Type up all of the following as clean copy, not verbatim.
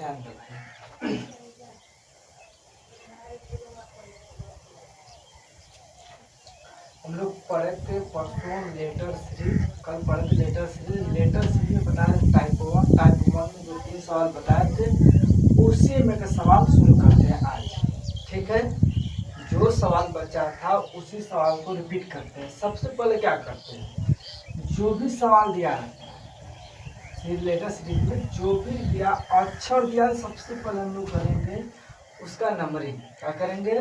ध्यान दो भाई। हम लोग पढ़े थे परसों लेटर सीरीज, कल पढ़े थे लेटर सीरीज। लेटर सीरीज में बताया टाइप 1 में जो 3 सवाल बताए थे उसी में का सवाल शुरू करते हैं आज। ठीक है, जो सवाल बचा था उसी सवाल को रिपीट करते हैं। सबसे पहले क्या करते हैं, जो भी सवाल दिया है लेटर सीरीज में, जो भी दिया अक्षर दिया, सबसे पहले हम लोग करेंगे उसका नंबरिंग। क्या करेंगे,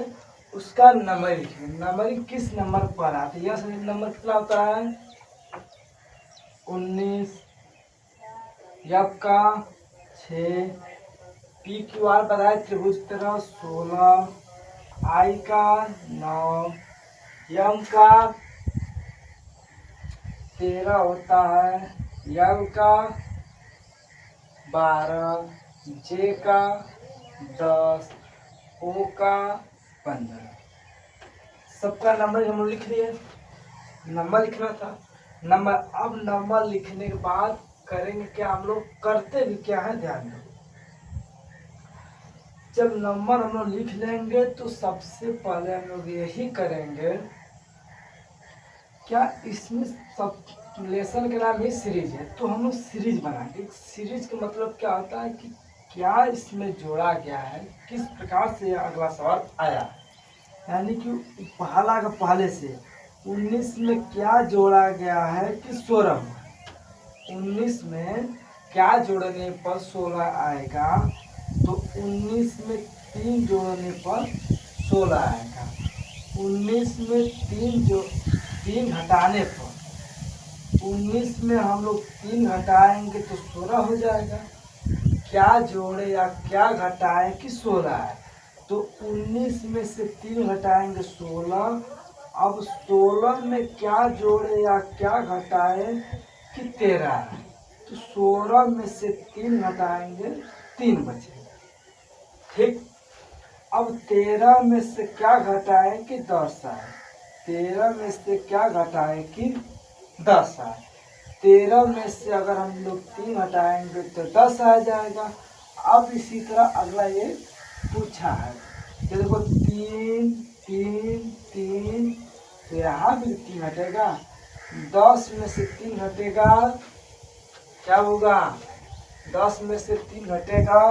उसका नंबरिंग। नंबरिंग किस नंबर पर आता है, यह नंबर कितना होता है 19, यब का 6, पी क्यू आर बताए त्रिभुज की तरह 16, आई का 9, यम का 13 होता है, यल का 12, जे का 10, ओ का 15। सबका नंबर हम लोग लिख लिए। नंबर लिखना था नंबर। अब नंबर लिखने के बाद करेंगे क्या, हम लोग करते भी क्या है ध्यान दो। जब नंबर हम लोग लिख लेंगे तो सबसे पहले हम लोग यही करेंगे, क्या इसमें सब लेसन के नाम ही सीरीज है तो हम लोग सीरीज बनाएंगे। सीरीज का मतलब क्या होता है कि क्या इसमें जोड़ा गया है, किस प्रकार से अगला सवाल आया है। यानी कि पहला का पहले से 19 में क्या जोड़ा गया है कि 16 में। 19 में क्या जोड़ने पर 16 आएगा, तो 19 में 3 जोड़ने पर 16 आएगा। 19 में 3 हटाने पर, 19 में हम लोग 3 हटाएंगे तो 16 हो जाएगा। क्या जोड़े या क्या घटाए कि 16 है, तो 19 में से 3 घटाएंगे 16। अब 16 में क्या जोड़े या क्या घटाए कि 13 है, तो 16 में से 3 घटाएंगे 3 बचेगा। ठीक, अब 13 में से क्या घटाए कि 10 आए। 13 में से क्या घटाए कि 10 आए। 13 में से अगर हम लोग 3 हटाएंगे तो 10 आ जाएगा। अब इसी तरह अगला ये पूछा है, ये देखो 3 3 3, तो यहाँ भी 3 हटेगा। 10 में से 3 हटेगा, क्या होगा, 10 में से 3 घटेगा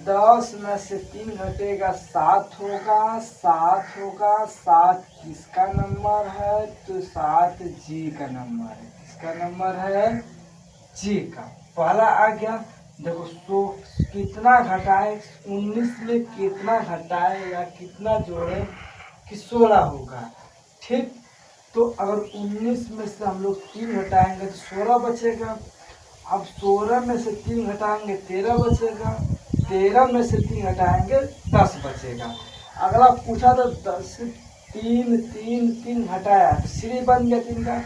10 में से 3 घटेगा 7 होगा। 7 होगा, 7 किसका नंबर है, तो 7 जी का नंबर है। किसका नंबर है, जी का। पहला आ गया। देखो सो कितना घटाए, 19 में कितना घटाए या कितना जोड़े कि 16 होगा। ठीक, तो अगर 19 में से हम लोग 3 घटाएंगे तो 16 बचेगा। अब 16 में से 3 घटाएंगे 13 बचेगा। 13 में से 3 घटाएंगे 10 बचेगा। अगला पूछा तो 10 3 3 3 घटाया तो सीरीज बन गया 3 का।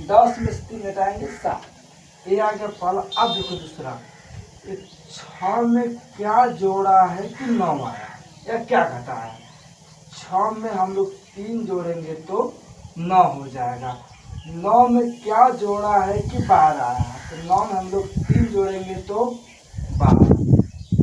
10 में से 3 घटाएंगे 7, ये आ गया पहला। अब देखो दूसरा, 6 में क्या जोड़ा है कि 9 आया या क्या घटाया। 6 में हम लोग 3 जोड़ेंगे तो 9 हो जाएगा। 9 में क्या जोड़ा है कि 12 आया, तो 9 में हम लोग 3 जोड़ेंगे तो 12।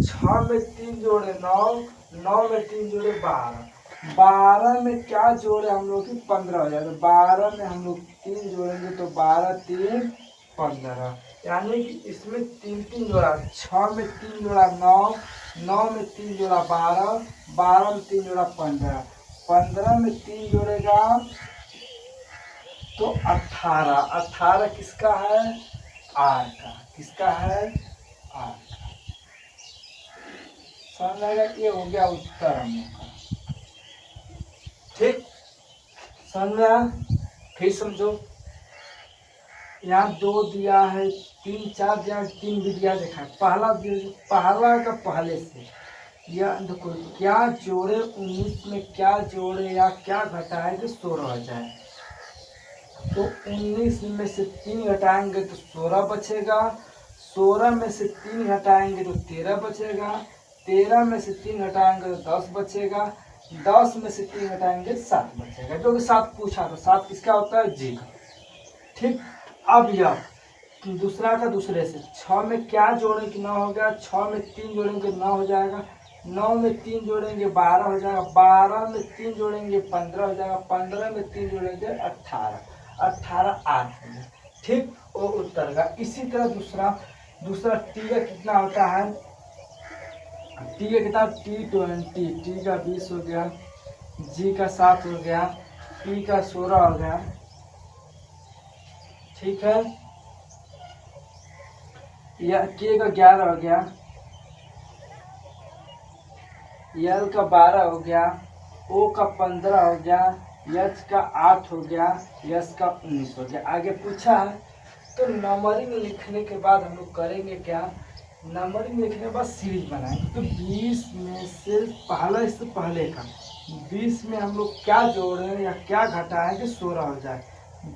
6 में 3 जोड़े 9, 9 में 3 जोड़े 12। 12 में क्या जोड़े हम लोग की 15 हो जाएगा। 12 में हम लोग 3 जोड़ेंगे तो 12 3 15, यानी कि इसमें 3 3 जोड़ा। 6 में 3 जोड़ा 9, 9 में 3 जोड़ा 12, 12 में 3 जोड़ा 15, 15 में 3 जोड़ेगा तो 18। 18 किसका है, आर का। किसका है, आर का। समझ आएगा, ये हो गया उत्तर हम लोग का। ठीक, समझ में आया, फिर समझो। यहाँ 2 दिया है, 3 4 दिया, 3 भी दिया। देखा पहला का पहले से, या देखो क्या जोड़े 19 में क्या जोड़े या क्या घटाए तो 16 हो जाए। तो 19 में से 3 घटाएंगे तो 16 बचेगा। 16 में से 3 घटाएंगे तो 13 बचेगा। 13 में से 3 घटाएंगे तो 10 बचेगा। 10 में से 3 घटाएंगे 7 बचेगा, जो कि 7 पूछा था। 7 किसका होता है? जी का। ठीक, अब यह दूसरा का दूसरे से 6 में क्या जोड़ें कि 9 हो गया, 6 में 3 जोड़ेंगे 9 हो जाएगा, 9 में 3 जोड़ेंगे 12 हो जाएगा, 12 में 3 जोड़ेंगे 15 हो जाएगा, 15 में 3 जोड़ेंगे 18, 18 8 हो गया। ठीक, वो उत्तर का। इसी तरह दूसरा टी का कितना होता है? टी का कितना? T20, टी का 20 हो गया, जी का 7 हो गया, पी का 16 हो गया। ठीक है, या के का 11 हो गया, यल का 12 हो गया, ओ का 15 हो गया, एच का 8 हो गया, यस का 19 हो गया। आगे पूछा है तो नंबरिंग लिखने के बाद हम लोग करेंगे क्या? नंबरिंग लिखने के बाद सीरीज बनाएंगे। तो 20 में से पहला, इससे पहले का 20 में हम लोग क्या जोड़ें या क्या घटाएंगे 16 हो जाए।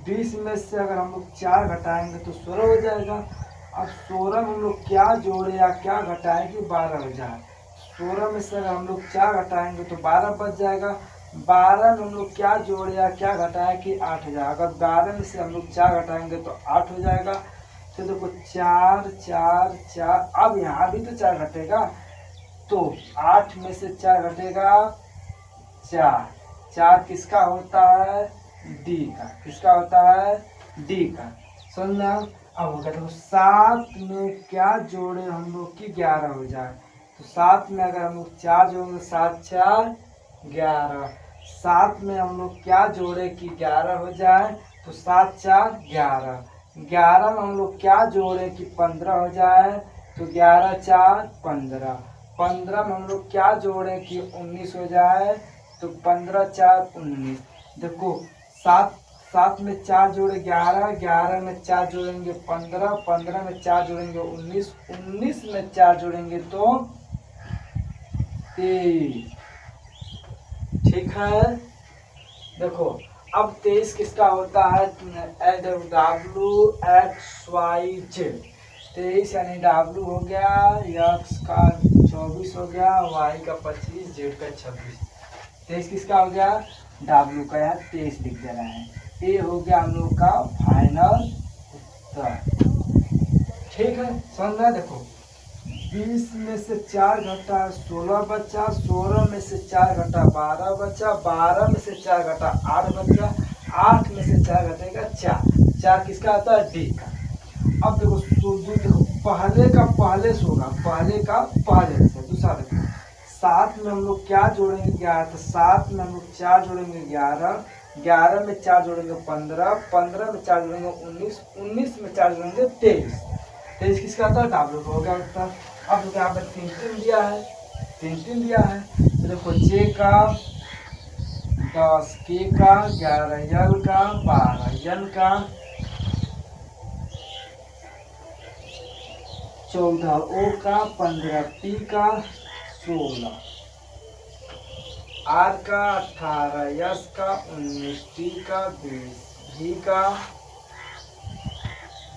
20 में से अगर हम लोग 4 घटाएंगे तो 16 हो जाएगा। अब 16 में हम लोग क्या जोड़े या क्या घटाएंगे 12 हो जाए। 16 में से अगर हम लोग 4 घटाएंगे तो 12 बच जाएगा। 12 में हम लोग क्या जोड़े या क्या घटाएं कि 8 हो जाएगा। अगर 12 में से हम लोग 4 घटाएंगे तो 8 हो जाएगा। तो देखो 4 4 4, अब यहाँ भी तो 4 घटेगा, तो 8 में से 4 घटेगा 4, 4 किसका होता है? डी का। किसका होता है? डी का। समझना? अब हो गया। तो 7 में क्या जोड़े हम लोग की 11 हो जाए। तो 7 में अगर हम लोग 4 जोड़ेंगे, 7 4 11। 7 में हम लोग क्या जोड़े कि 11 हो जाए, तो 7 4 11। 11 में हम लोग क्या जोड़े कि 15 हो जाए, तो 11 4 15। 15 में हम लोग क्या जोड़े कि 19 हो जाए, तो 15 4 19। देखो 7 में 4 जोड़े 11, 11 में 4 जोड़ेंगे 15, 15 में 4 जोड़ेंगे 19, 19 में 4 जोड़ेंगे तो 23। ठीक है, देखो अब 23 किसका होता है? WXYZ। 23 यानी W हो गया, X का 24 हो गया, Y का 25, Z का 26। 23 किसका हो गया? W का। यहाँ 23 लिख दे रहे हैं। ये हो गया हम लोग का फाइनल उत्तर। ठीक है, समझ में? देखो 20 में से 4 घटा 16 बचा, 16 में से 4 घटा 12 बचा, 12 में से 4 घटा 8 बचा, 8 में से 4 घटेगा 4, 4 किसका आता है? डी का। अब देखो देखो पहले का पहले से होगा, पहले का पहले से। दूसरा देखो 7 में हम लोग क्या जोड़ेंगे 11, तो 7 में हम लोग 4 जोड़ेंगे 11, 11 में 4 जोड़ेंगे 15, 15 में 4 जोड़ेंगे 19, 19 में 4 जोड़ेंगे 23। 23 किसका आता है? W हो गया उत्तर। अब यहाँ पर 3 दिया है, 3 दिया है। तो देखो जे का 10, के का 11, यल का 12, एन का 14, ओ का 15, पी का 16, आर का 18, यस का 19, टी का 20, भी का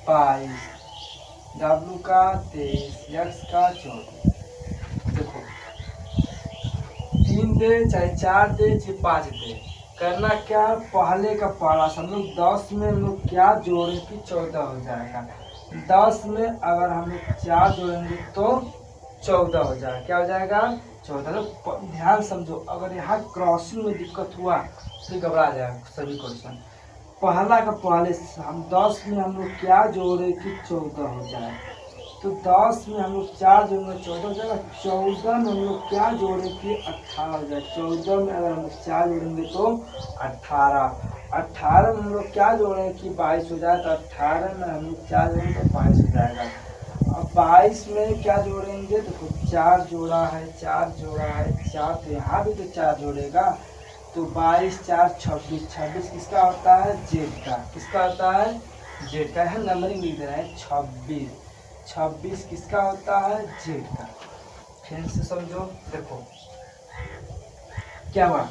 22, W का 23, X का 24। देखो 3 दे चाहे 4 दे चाहे 5 दे, करना क्या? पहले का पहला हम लोग 10 में हम लोग क्या जोड़े कि 14 हो जाएगा। 10 में अगर हम लोग 4 जोड़ेंगे तो 14 हो जाएगा। क्या हो जाएगा? 14। तो ध्यान समझो, अगर यहाँ क्रॉसिंग में दिक्कत हुआ तो घबरा जाएगा सभी क्वेश्चन। पहला का पहले हम 10 में हम लोग क्या जोड़े कि 14 हो जाए, तो 10 में हम लोग 4 जोड़ेंगे 14 हो जाएगा। 14 में हम लोग क्या जोड़े कि 18 हो जाए। 14 में अगर हम लोग 4 जोड़ेंगे तो 18। 18 में हम लोग क्या जोड़े कि 22 हो जाए, तो 18 में हम लोग 4 जोड़ेंगे तो 22 हो जाएगा। अब 22 में क्या जोड़ेंगे? देखो 4 जोड़ा है, 4 जोड़ा है, 4, तो यहाँ भी तो 4 जोड़ेगा, तो 22 4 26, 26 किसका होता है? जेड का। किसका होता है? जेड का। है नंबरिंग लिख दे रहा है 26, 26 किसका होता है? जेड का। फिर से समझो, देखो क्या हुआ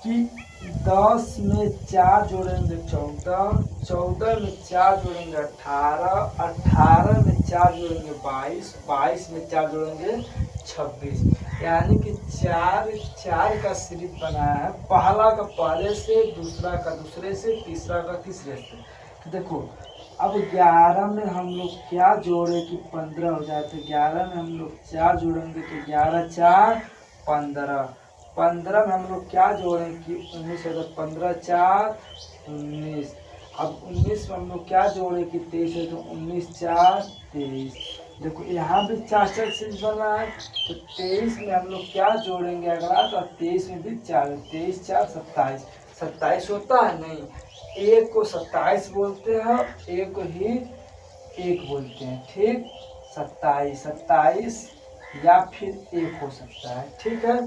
कि 10 में 4 जोड़ेंगे 14, 14 में 4 जोड़ेंगे 18, 18 में 4 जोड़ेंगे 22, 22 में 4 जोड़ेंगे 26। यानी कि 4 4 का सीरीज बनाया है, पहला का पहले से, दूसरा का दूसरे से, तीसरा का तीसरे से। देखो अब 11 में हम लोग क्या जोड़े कि 15 हो जाए, तो 11 में हम लोग 4 जोड़ेंगे तो 11 4 15, 15 में हम लोग क्या जोड़ें कि 19 है तो 15 4 19। अब 19 में हम लोग क्या जोड़े कि 23 है तो 19 4 23। देखो यहाँ भी 4 4 सीरीज बना है, तो 23 में हम लोग क्या जोड़ेंगे अगला, तो 23 में भी 4, 23 4 27, 27 होता है नहीं, एक को 27 बोलते हैं, एक को ही एक बोलते हैं, ठीक। 27 27 या फिर एक हो सकता है, ठीक है।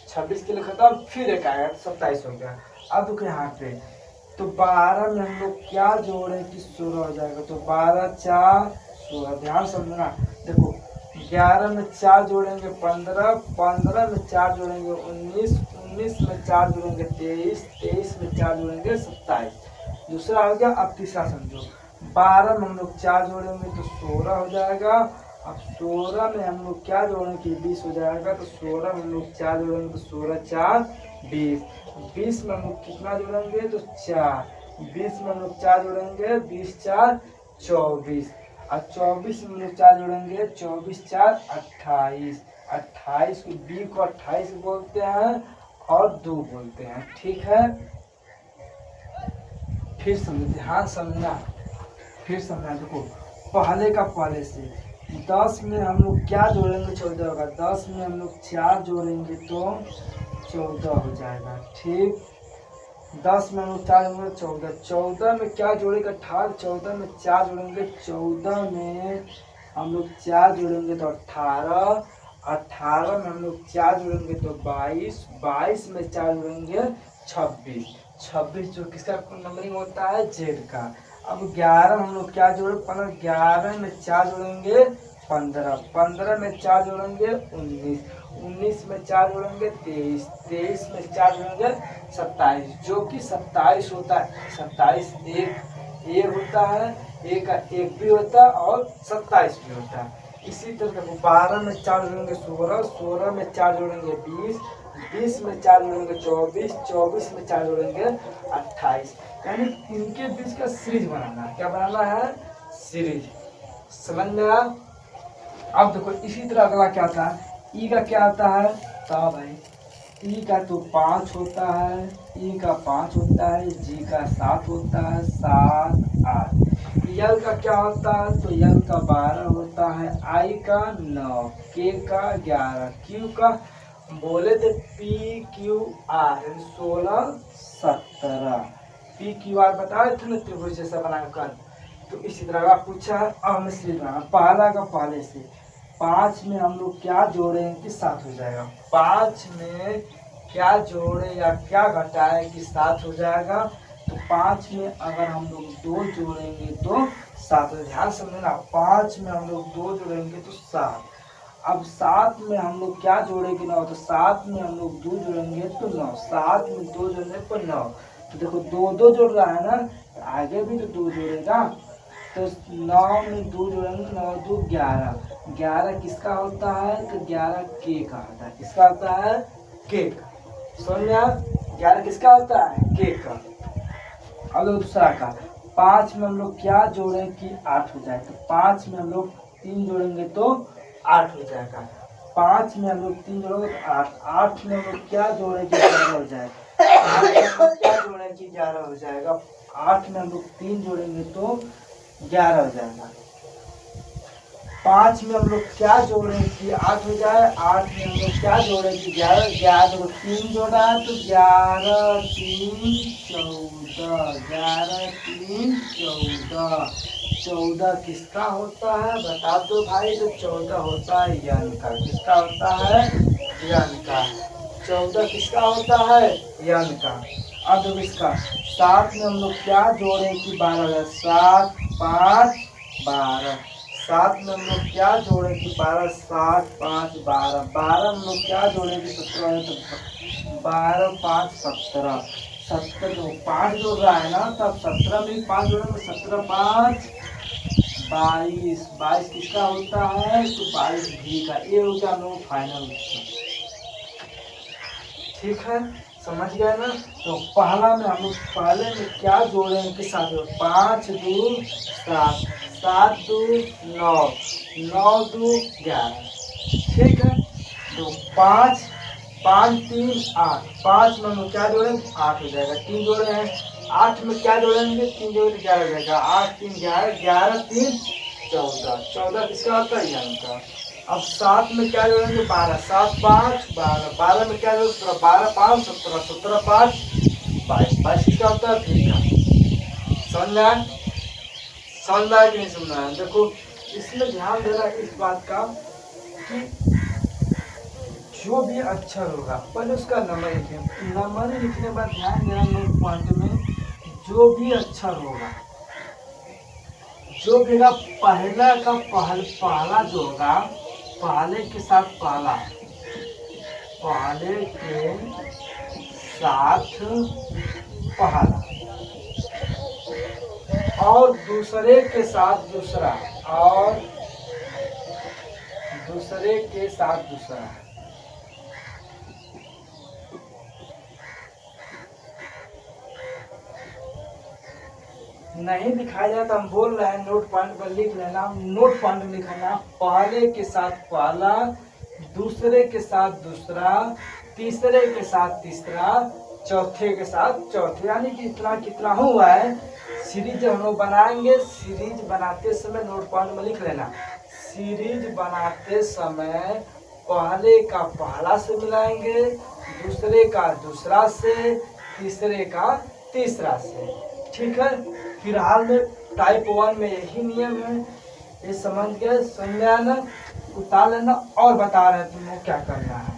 26 के लिए खत्म, फिर एक आएगा तो 27 हो गया। अब देखो यहाँ पे तो 12 में हम लोग क्या जोड़े कि 16 हो जाएगा, तो 12 4 16। ध्यान समझना, देखो 11 में 4 जोड़ेंगे 15, 15 में 4 जोड़ेंगे 19, 19 में 4 जोड़ेंगे 23, 23 में 4 जोड़ेंगे 27। दूसरा हो गया। अब तीसरा समझो, 12 में हम लोग 4 जोड़ेंगे तो 16 हो जाएगा। अब 16 में हम लोग क्या जोड़ेंगे कि 20 हो जाएगा, तो 16 में हम लोग 4 जोड़ेंगे तो 16 4 20। 20 में हम लोग कितना जोड़ेंगे तो 4, 20 में हम लोग 4 जोड़ेंगे 20 4 24। और 24 में हम लोग 4 जोड़ेंगे 24 4 28। 28 को 20 को 28 बोलते हैं और 2 बोलते हैं, ठीक है। फिर समझ, ध्यान समझना, फिर समझना। देखो पहले का पहले से 10 में हम लोग क्या जोड़ेंगे 14 होगा, 10 में हम लोग 4 जोड़ेंगे तो 14 हो जाएगा, ठीक। 10 में हम लोग 4 जोड़ेंगे 14, 14 में क्या जोड़ेंगे 18, 14 में 4 जोड़ेंगे, 14 में हम लोग 4 जोड़ेंगे तो 18, 18 में हम लोग 4 जोड़ेंगे तो 22, 22 में 4 जोड़ेंगे 26, 26 जो किसका नंबरिंग होता है, जेड का। अब 11 में हम लोग क्या जोड़े 15, 11 में 4 जोड़ेंगे 15, 15 में 4 जोड़ेंगे 19, 19 में 4 जोड़ेंगे 23, 23 में 4 जोड़ेंगे 27, जो कि 27 होता है। 27 एक होता है, एक का एक भी होता है और 27 भी होता है। इसी तरह 12 में 4 जोड़ेंगे 16, 16 में 4 जोड़ेंगे 20, 20 में 4 जोड़ेंगे 24, 24 में 4 जोड़ेंगे 28। यानी इनके बीच का सीरीज बनाना है। क्या बनाना है, सीरीज। समझ में आया। अब देखो इसी तरह अगला क्या आता है, ई का क्या आता है, तो भाई ई का तो 5 होता है, ई का 5 होता है, जी का 7 होता है, 7 8। यल का क्या होता है, तो यल का 12 होता है, आई का 9, के का 11, क्यू का बोले थे P Q R 16 17। P Q R बताए थे ना त्रिभुज जैसा बनाकर। तो इसी तरह का पूछा है। अब हमें सीरीज बनाना, पहला का पहले से 5 में हम लोग क्या जोड़ेंगे कि 7 हो जाएगा, 5 में क्या जोड़े या क्या घटाए कि 7 हो जाएगा। तो 5 में अगर हम लोग 2 जोड़ेंगे तो 7। ध्यान समझना, 5 में हम लोग 2 जोड़ेंगे तो 7। अब 7 में हम लोग क्या जोड़ेंगे 9, तो 7 में हम लोग 2 जोड़ेंगे तो 9, 7 में 2 जोड़ने पर 9। तो देखो 2 2 जोड़ रहा है ना, तो आगे भी तो 2 जोड़ेगा। तो 9 में 2 जोड़ेंगे, 9 2 11, 11 किसका होता है, तो 11 के का होता है। किसका होता है, के का। समझ में आया, 11 किसका होता है, के का। अब दूसरा का 5 में हम लोग क्या जोड़े कि 8 हो जाए, तो 5 में हम लोग 3 जोड़ेंगे तो 8 हो जाएगा। 5 में हम लोग 3 जोड़ेंगे तो 8, 8 में हम लोग क्या जोड़े कि 11 हो जाए, 8 में हम लोग क्या जोड़े कि 11 हो जाएगा। 8 में हम लोग 3 जोड़ेंगे तो 11 हो जाएगा। 5 में हम लोग क्या जोड़े कि 8 हो जाए, 8 में हम लोग क्या जोड़े कि 11, 11 को 3 जोड़ा है तो 11 3 14, 11 3 14, 14 किसका होता है बता दो भाई, तो 14 होता है यन का। किसका होता है, यन का। 14 किसका होता है, यन का। अब देखो इसका 7 में हम लोग क्या जोड़े कि 12, 7 5 12। 7 में हम लोग क्या जोड़े कि 12, 7 5 12, 12 में हम लोग क्या जोड़े कि 17 है, तो 12 5 17, 17 जो 5 जोड़ रहा है ना, तब 17 में 5 जोड़ेंगे, 17 5 22, 22 किसका होता है तो 22 भी का। ये हो गया नो फाइनल उत्तर। ठीक है, समझ गए ना। तो पहला में हम लोग पहले में क्या जोड़े इनके साथ, 5 2 7, 7 2 9, 9 2 11। ठीक है, तो 5 5 3 8, 5 में हम लोग क्या जोड़ेंगे 8 हो जाएगा, 3 जोड़े हैं, 8 में क्या जोड़ेंगे 3 जोड़े 11 हो जाएगा, 8 3 11, 11 3 14, 14 किसका होता है ज्ञान का। अब 7 में क्या जोड़ेंगे 12, 7 5 12, 12 में क्या जोड़ेंगे 12 5 17, 17 5 22, 22 किसका होता है ठीक है। समझ में आया, समझ में आया कि नहीं समझ में आया। देखो इसमें ध्यान देना इस बात का कि जो भी अक्षर होगा पहले उसका नंबर लिखें, नंबर लिखने के बाद ध्यान देना नोट पॉइंट में, जो भी अक्षर होगा, जो भी पहला का पहला जो होगा, पहले के साथ पहला, पहले के साथ पहला, और दूसरे के साथ दूसरा, और दूसरे के साथ दूसरा। नहीं दिखाया जाए तो हम बोल रहे हैं नोट पॉइंट पर लिख लेना, नोट पॉइंट में लिखना पहले के साथ पहला, दूसरे के साथ दूसरा, तीसरे के साथ तीसरा, चौथे के साथ चौथे, यानी कि इतना कितना हुआ है। सीरीज हम लोग बनाएंगे, सीरीज बनाते समय नोट पॉइंट में लिख लेना, सीरीज बनाते समय पहले का पहला से मिलाएंगे, दूसरे का दूसरा से, तीसरे का तीसरा से। ठीक है, फिलहाल में टाइप 1 में यही नियम है, ये समझ गए, समझ ना, उतार लेना। और बता रहे हैं तुमको क्या करना है,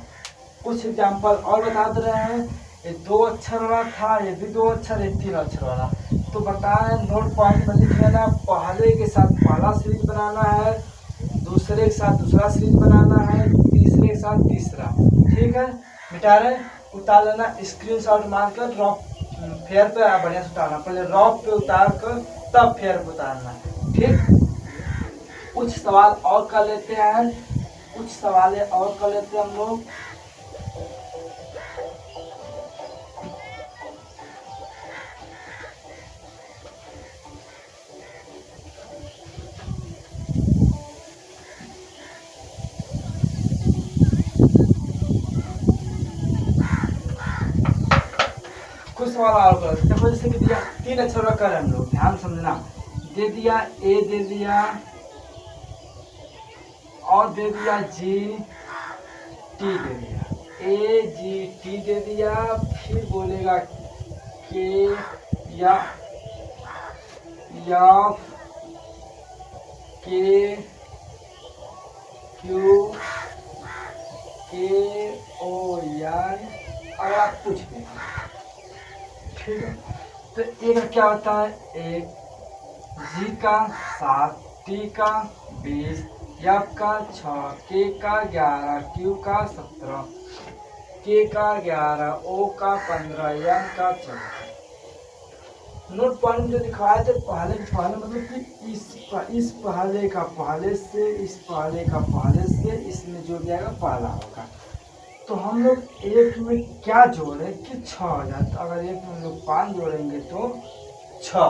कुछ एग्जाम्पल और बता दे रहे हैं। ये 2 अक्षर वाला था, ये भी 2 अक्षर, ये 3 अक्षर वाला। तो बताएं नोट पॉइंट में लिख लेना, पहले के साथ पहला सीरीज बनाना है, दूसरे के साथ दूसरा सीरीज बनाना है, तीसरे के साथ तीसरा। ठीक है, मिटा रहे, उतार लेना, स्क्रीनशॉट मारकर ड्रॉप फेयर पे बढ़िया से उतारना, पहले रॉप पे उतार कर तब फेयर पे उतारना। ठीक, कुछ सवाल और कर लेते हैं, कुछ सवाल और कर लेते हैं हम लोग। कुछ सवाल और कर, देखो जैसे कि दिया 3 अक्षर का कर, हम लोग ध्यान समझना, दे दिया ए, दे दिया और दे दिया जी टी, दे दिया ए जी टी दे दिया, फिर बोलेगा के या के क्यू के ओ एन, अगर आप कुछ भी। ठीक है, तो एक क्या होता है, एक जी का 7, टी का 20, एफ का 6, के का 11, क्यू का 17, के का 11, ओ का 15, एन का 14। नोट पॉइंट जो दिखाया थे पहले मतलब कि इस पहले का पहले से, इस पहले का पहले से, इसमें जो भी आएगा पहला होगा। तो हम लोग एक में क्या जोड़े कि 6 हो जाए, तो अगर एक में हम लोग 5 जोड़ेंगे तो 6।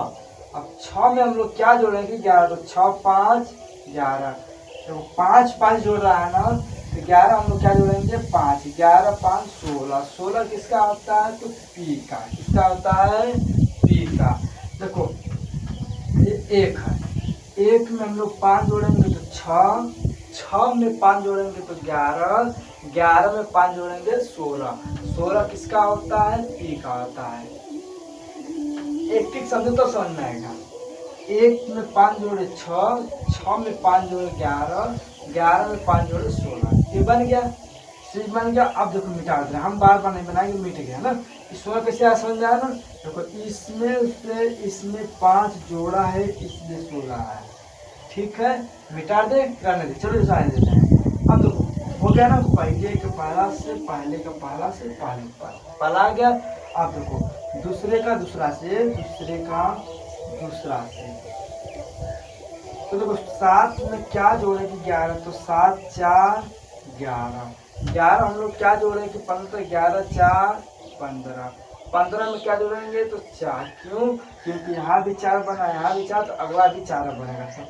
अब 6 में हम लोग क्या जोड़ेंगे 11, तो 6 5 11, तो 5 5 जोड़ रहा है ना, तो 11 हम लोग क्या जोड़ेंगे 5, 11 5 16, 16 किसका होता है तो पी का, किसका होता है पी का। देखो ये एक है, एक में हम लोग 5 जोड़ेंगे तो 6, 6 में 5 जोड़ेंगे तो 11, 11 में 5 जोड़ेंगे 16, 16 किसका होता है पी का होता है। एक ठीक समझो तो समझ में आएगा, एक में 5 जोड़े 6, 6 में 5 जोड़े 11, 11 में 5 जोड़े 16, ये बन गया, सीरीज बन गया। अब देखो मिटा दे, हम बार बार नहीं बनाएंगे, मिट गया ना। 16 कैसे आ समझ आया ना, देखो इसमें से इसमें 5 जोड़ा है, इसमें 16 है। ठीक है, मिटा दे, करने दे, चलो सारे देते हैं। अब देखो हो गया ना, पहले का पहला से पहले का पहला से पहले का पहला आ गया। अब देखो दूसरे का दूसरा से दूसरे का दूसरा से, तो देखो 7 में क्या जोड़ेंगे 11, तो 7 4 11, 11 हम लोग क्या जोड़ेंगे कि 15, 11 4 15, 15 में क्या जोड़ेंगे तो 4, क्यों? क्योंकि यहाँ भी 4 बना, यहाँ भी 4, तो अगला भी 4 बनेगा। तो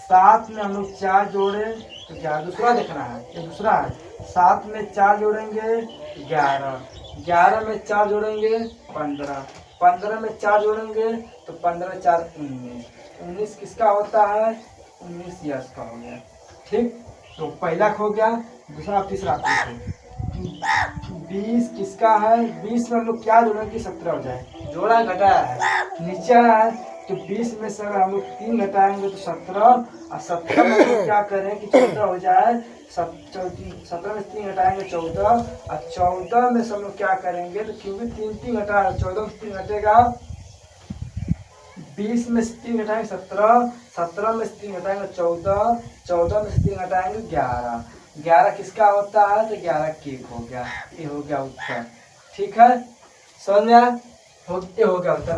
7 में हम लोग 4 जोड़े तो 11, दूसरा देखना है, ये दूसरा है। 7 में 4 जोड़ेंगे 11, 11 में 4 जोड़ेंगे 15, 15 में 4 जोड़ेंगे तो 15 4 19, 19 किसका होता है? 19 यश का हो गया। ठीक, तो पहला हो गया, दूसरा तीसरा पूछो। 20 किसका है? 20 में हम लोग क्या जोड़ेंगे कि 17 हो जाए, जोड़ा घटाया है, नीचे है, तो 20 में से अगर हम लोग 3 घटाएंगे तो 17, और 17 में हम लोग क्या करें कि 14 हो जाए, 17 में 3 घटाएंगे 14, और 14 में से हम लोग क्या करेंगे तो क्योंकि 3 घटा, 14 में 3 घटेगा, 20 में से 3 घटाएंगे 17, 17 में से 3 घटाएंगे 14, 14 में से 3 घटाएंगे 11, 11 किसका होता है तो 11 केक हो गया। ये हो गया उत्तर। ठीक है, समझ में आया? ये हो गया उत्तर।